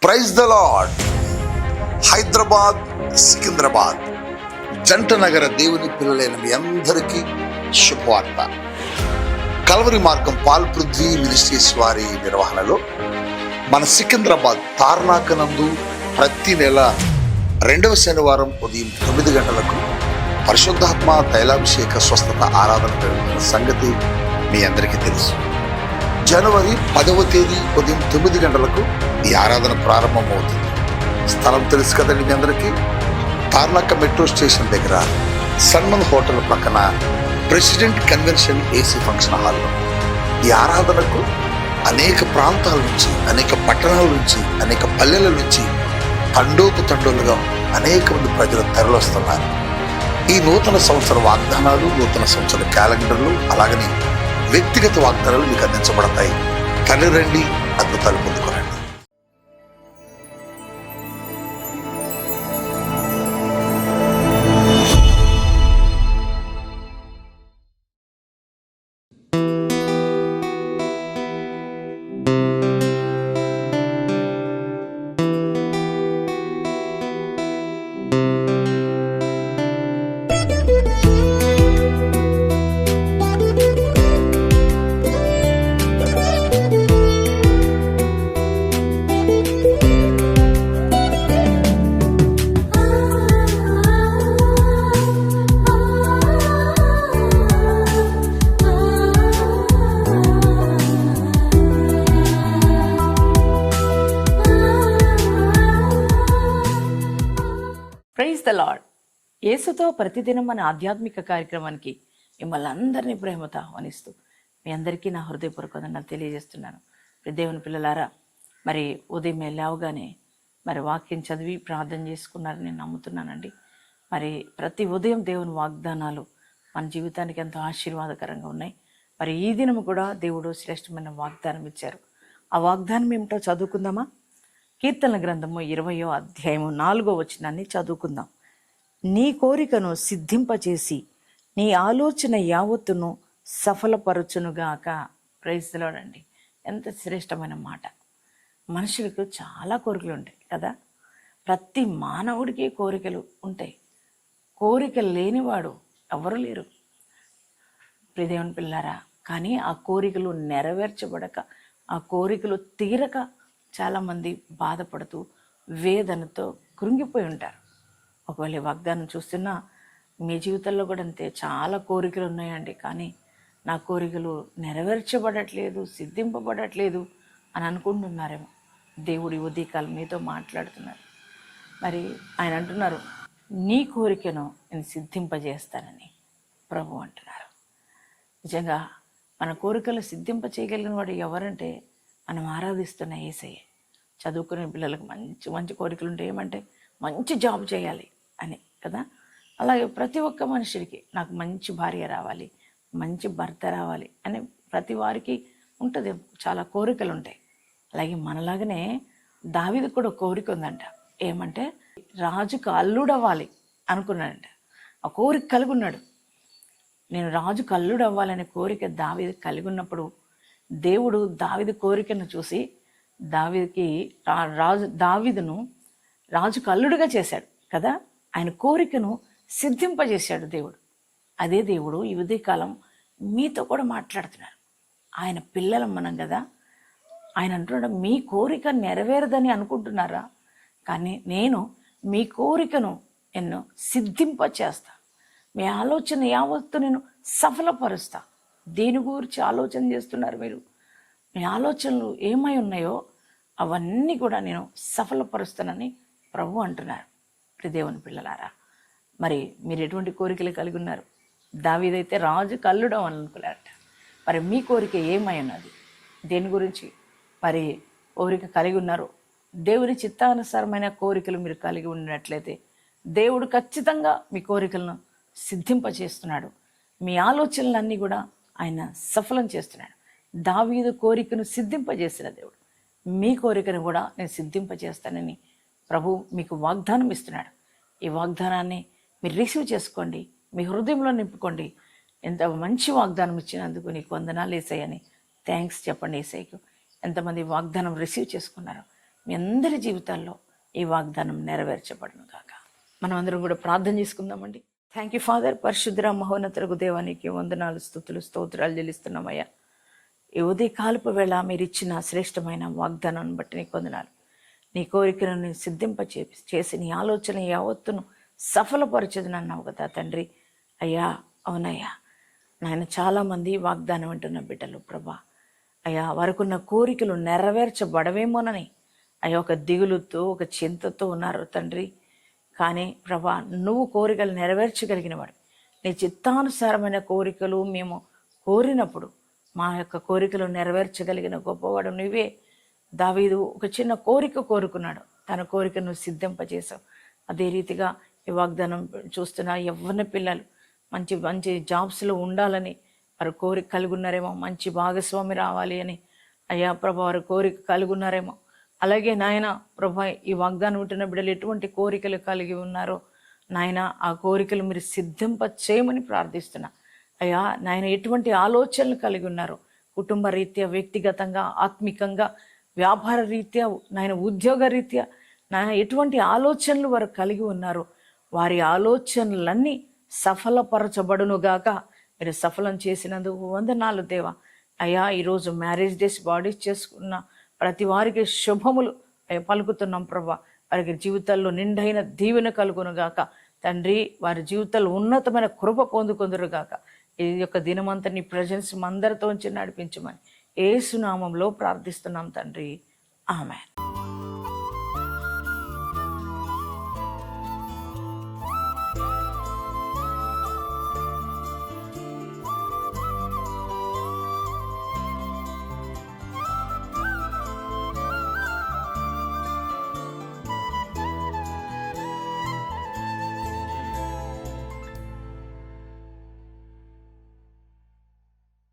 Praise the lord. Hyderabad, Secunderabad జంట నగర దేవుని పిల్లలైన మీ అందరికీ శుభవార్త. కల్వరి మార్గం పాల్ పృథ్వీ మినిస్ట్రీస్ వారి నిర్వహణలో మన సికింద్రాబాద్ తార్నాకనందు ప్రతి నెల 2వ శనివారం ఉదయం 9 గంటలకు పరిశుద్ధాత్మ తైలాభిషేక స్వస్థత ఆరాధన జరుగుతున్న సంగతి మీ అందరికీ తెలుసు. జనవరి 10వ తేదీ ఉదయం 9 గంటలకు ఈ ఆరాధన ప్రారంభమవుతుంది. స్థలం తెలుసు కదండి మీ అందరికీ. తార్నాక మెట్రో స్టేషన్ దగ్గర సన్మన్ హోటల్ పక్కన ప్రెసిడెంట్ కన్వెన్షన్ ఏసీ ఫంక్షన్ హాల్లో ఈ ఆరాధనకు అనేక ప్రాంతాల నుంచి, అనేక పట్టణాల నుంచి, అనేక పల్లెల నుంచి తండోలుగా అనేక మంది ప్రజలు తరలిస్తున్నారు. ఈ నూతన సంవత్సర వాగ్దానాలు, నూతన సంవత్సర క్యాలెండర్లు, అలాగని వ్యక్తిగత వాగ్దానాలు మీకు అందించబడతాయి. తల్లి రండి, అద్భుతాలు పొందుకోండి. Praise the lord. యేసుతో ప్రతిదినం మన ఆధ్యాత్మిక కార్యక్రమానికి మిమ్మల్ని అందరినీ ప్రేమతో ఆహ్వానిస్తూ మీ అందరికీ నా హృదయపూర్వక వందనాలు తెలియజేస్తున్నాను. దేవుని పిల్లలారా, మరి ఉదయం లేవగానే మరి వాక్యం చదివి ప్రార్థన చేసుకున్నారని నేను నమ్ముతున్నానండి. మరి ప్రతి ఉదయం దేవుని వాగ్దానాలు మన జీవితానికి ఎంతో ఆశీర్వాదకరంగా ఉన్నాయి. మరి ఈ దినం కూడా దేవుడు శ్రేష్టమైన వాగ్దానం ఇచ్చారు. ఆ వాగ్దానం ఏమిటో చదువుకుందామా? కీర్తనల గ్రంథము 20వ అధ్యాయము 4వ వచనాన్ని చదువుకుందాం. నీ కోరికను సిద్ధింపచేసి నీ ఆలోచన యావత్తును సఫలపరచునుగాక. ప్రైజ్ ది లార్డ్ అండి. ఎంత శ్రేష్టమైన మాట. మనుషులకు చాలా కోరికలు ఉంటాయి కదా. ప్రతి మానవుడికి కోరికలు ఉంటాయి. కోరికలు లేనివాడు ఎవరు లేరు ప్రియదేవుని పిల్లారా. కానీ ఆ కోరికలు నెరవేర్చబడక, ఆ కోరికలు తీరక చాలామంది బాధపడుతూ వేదనతో కృంగిపోయి ఉంటారు. ఒకవేళ వాగ్దానం చూస్తున్నా మీ జీవితంలో కూడా అంతే. చాలా కోరికలు ఉన్నాయండి, కానీ నా కోరికలు నెరవేర్చబడట్లేదు, సిద్ధింపబడట్లేదు అని అనుకుంటున్నారేమో. దేవుడి ఉదయకాలం మీతో మాట్లాడుతున్నారు. మరి ఆయన అంటున్నారు, నీ కోరికను నేను సిద్ధింపజేస్తానని ప్రభు అంటున్నారు. నిజంగా మన కోరికలు సిద్ధింప చేయగలిగిన వాడు ఎవరంటే మనం ఆరాధిస్తున్న యేసయ్య. చదువుకునే పిల్లలకు మంచి మంచి కోరికలు ఉంటాయి. ఏమంటే మంచి జాబ్ చేయాలి అని కదా. అలాగే ప్రతి ఒక్క మనుషుడికి నాకు మంచి భార్య రావాలి, మంచి భర్త రావాలి అని ప్రతి వారికి ఉంటుంది. చాలా కోరికలు ఉంటాయి. అలాగే మనలాగనే దావీదుకు కూడా కోరిక ఉందంట. ఏమంటే రాజుకు అల్లుడవ్వాలి అనుకున్నాడంట. ఆ కోరిక కలిగి ఉన్నాడు. నేను రాజుకు అల్లుడవ్వాలనే కోరిక దావీదు కలిగి ఉన్నప్పుడు దేవుడు దావీదు కోరికను చూసి దావీదును రాజుకు అల్లుడుగా చేశాడు కదా. ఆయన కోరికను సిద్ధింపజేశాడు దేవుడు. అదే దేవుడు ఈ ఉదయకాలం మీతో కూడా మాట్లాడుతున్నారు. ఆయన పిల్లలం మనం కదా. ఆయన అంటున్నాడు, మీ కోరిక నెరవేరదని అనుకుంటున్నారా? కానీ నేను మీ కోరికను ఎన్నో సిద్ధింపచేస్తా. మీ ఆలోచన యావత్తు నేను సఫలపరుస్తా. దేని గురించి ఆలోచన చేస్తున్నారు మీరు? మీ ఆలోచనలు ఏమై ఉన్నాయో అవన్నీ కూడా నేను సఫలపరుస్తానని ప్రభు అంటున్నారు. దేవుని పిల్లలారా, మరి మీరు ఎటువంటి కోరికలు కలిగి ఉన్నారు? దావీదైతే రాజు కల్లుడం అని అనుకున్నారట. మరి మీ కోరిక ఏమై ఉన్నది? దేని గురించి మరి కోరిక కలిగి ఉన్నారు? దేవుని చిత్తానుసారమైన కోరికలు మీరు కలిగి ఉన్నట్లయితే దేవుడు ఖచ్చితంగా మీ కోరికలను సిద్ధింపచేస్తున్నాడు. మీ ఆలోచనలన్నీ కూడా ఆయన సఫలం చేస్తున్నాడు. దావీదు కోరికను సిద్ధింపజేసిన దేవుడు మీ కోరికను కూడా నేను సిద్ధింపజేస్తానని ప్రభు మీకు వాగ్దానం ఇస్తున్నాడు. ఈ వాగ్దానాన్ని మీరు రిసీవ్ చేసుకోండి, మీ హృదయంలో నింపుకోండి. ఎంత మంచి వాగ్దానం ఇచ్చినందుకు నీకు వందనాలు యేసయ్య అని థ్యాంక్స్ చెప్పండి యేసయ్యకు. ఎంతమంది వాగ్దానం రిసీవ్ చేసుకున్నారు? మీ అందరి జీవితాల్లో ఈ వాగ్దానం నెరవేర్చబడును గాక. మనం అందరం కూడా ప్రార్థన చేసుకుందామండి. Thank you father. పరిశుద్ధ మహోన్నతకు దేవానికి వందనాలు, స్తుతులు, స్తోత్రాలు చెల్లిస్తున్నామయ్యా. ఈ ఉదయకాలపు వేళ మీరు ఇచ్చిన శ్రేష్టమైన వాగ్దానాన్ని బట్టి నీకు వందనాలు. నీ కోరికను నేను చేసి నీ ఆలోచన యావత్తును సఫలపరచదని అన్నావు కదా తండ్రి. అయ్యా అవునయ్యా నాయన, చాలామంది వాగ్దానం అంటున్న బిడ్డలు ప్రభా అయ్యా, వారికున్న కోరికలు నెరవేర్చబడవేమోనని అయ్యా ఒక దిగులుతో ఒక చింతతో ఉన్నారు తండ్రి. కానీ ప్రభా నువ్వు కోరికలు నెరవేర్చగలిగిన వాడు. నీ చిత్తానుసారమైన కోరికలు మేము కోరినప్పుడు మా యొక్క కోరికలు నెరవేర్చగలిగిన గొప్పవాడు నువ్వే. దావీదు ఒక చిన్న కోరిక కోరుకున్నాడు, తన కోరికను సిద్ధింపజేశావు. అదే రీతిగా ఈ వాగ్దానం చూస్తున్న యవ్వన పిల్లలు మంచి మంచి జాబ్స్లో ఉండాలని వారు కోరిక కలిగి ఉన్నారేమో, మంచి భాగస్వామి రావాలి అని అయ్యా ప్రభా వారు కోరిక కలిగి ఉన్నారేమో. అలాగే నాయన ప్రభా ఈ వాగ్దానం ఉంటున్న బిడ్డలు ఎటువంటి కోరికలు కలిగి ఉన్నారో నాయన ఆ కోరికలు మీరు సిద్ధింప చేయమని ప్రార్థిస్తున్నా. అయ్యా నాయన ఎటువంటి ఆలోచనలు కలిగి ఉన్నారో, కుటుంబ రీత్యా, వ్యక్తిగతంగా, ఆత్మికంగా, వ్యాపార రీత్యా, నాయన ఉద్యోగ రీత్యా నాయన ఎటువంటి ఆలోచనలు వారు కలిగి ఉన్నారో వారి ఆలోచనలన్నీ సఫలపరచబడునుగాక. మీరు సఫలం చేసినందుకు వందనాలు దేవా. అయ్యా ఈరోజు మ్యారేజ్ డేస్ బాడీస్ చేసుకున్న ప్రతి వారికి శుభములు పలుకుతున్నాం ప్రభా. వారికి జీవితాల్లో నిండైన దీవెన కలుగునుగాక తండ్రి. వారి జీవితాల్లో ఉన్నతమైన కృప పొందుకొందురుగాక. ఈ యొక్క దినమంతా నీ ప్రజెన్స్ అందరితో ఉంచి నడిపించమని యేసు నామంలో ప్రార్థిస్తున్నాం తండ్రి. ఆమేన్.